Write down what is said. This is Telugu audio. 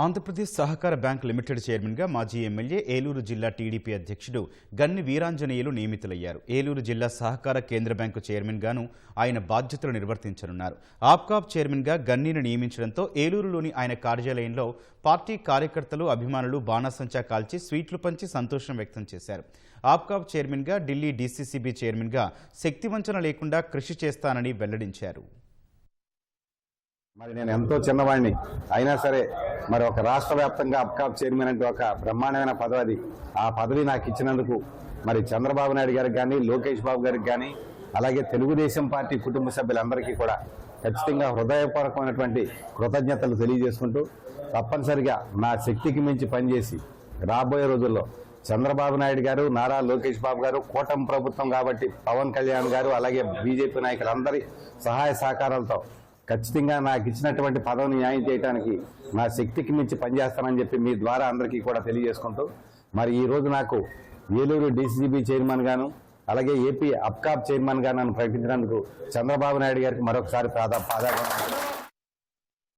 ఆంధ్రప్రదేశ్ సహకార బ్యాంక్ లిమిటెడ్ చైర్మన్గా మాజీ ఎమ్మెల్యే ఏలూరు జిల్లా టీడీపీ అధ్యక్షుడు గన్ని వీరాంజనేయులు నియమితులయ్యారు. ఏలూరు జిల్లా సహకార కేంద్ర బ్యాంకు చైర్మన్గాను ఆయన బాధ్యతలు నిర్వర్తించనున్నారు. ఆప్కాబ్ చైర్మన్గా గన్నీని నియమించడంతో ఏలూరులోని ఆయన కార్యాలయంలో పార్టీ కార్యకర్తలు, అభిమానులు బాణాసంచా కాల్చి స్వీట్లు పంచి సంతోషం వ్యక్తం చేశారు. ఆప్కాబ్ చైర్మన్గా ఢిల్లీ డీసీసీబీ చైర్మన్గా శక్తివంచన లేకుండా కృషి చేస్తానని వెల్లడించారు. మరి నేను ఎంతో చిన్నవాడిని అయినా సరే మరి ఒక రాష్ట్ర వ్యాప్తంగా అప్కాబ్ చైర్మన్ అంటే ఒక బ్రహ్మాండమైన పదవి. ఆ పదవి నాకు ఇచ్చినందుకు మరి చంద్రబాబు నాయుడు గారికి కానీ, లోకేష్ బాబు గారికి కానీ, అలాగే తెలుగుదేశం పార్టీ కుటుంబ సభ్యులందరికీ కూడా ఖచ్చితంగా హృదయపూర్వకమైనటువంటి కృతజ్ఞతలు తెలియజేసుకుంటూ తప్పనిసరిగా నా శక్తికి మించి పనిచేసి రాబోయే రోజుల్లో చంద్రబాబు నాయుడు గారు, నారా లోకేష్ బాబు గారు, కూటమి ప్రభుత్వం కాబట్టి పవన్ కళ్యాణ్ గారు, అలాగే బీజేపీ నాయకులందరి సహాయ సహకారాలతో ఖచ్చితంగా నాకు ఇచ్చినటువంటి పదవిని న్యాయం చేయడానికి నా శక్తికి మించి పనిచేస్తానని చెప్పి మీ ద్వారా అందరికీ కూడా తెలియజేసుకుంటూ మరి ఈ రోజు నాకు ఏలూరు డీసీసీబీ చైర్మన్ గాను, అలాగే ఏపీ అప్కాబ్ చైర్మన్ గా నన్ను ప్రకటించినందుకు చంద్రబాబు నాయుడు గారికి మరొకసారి పాదాభివందనాలు.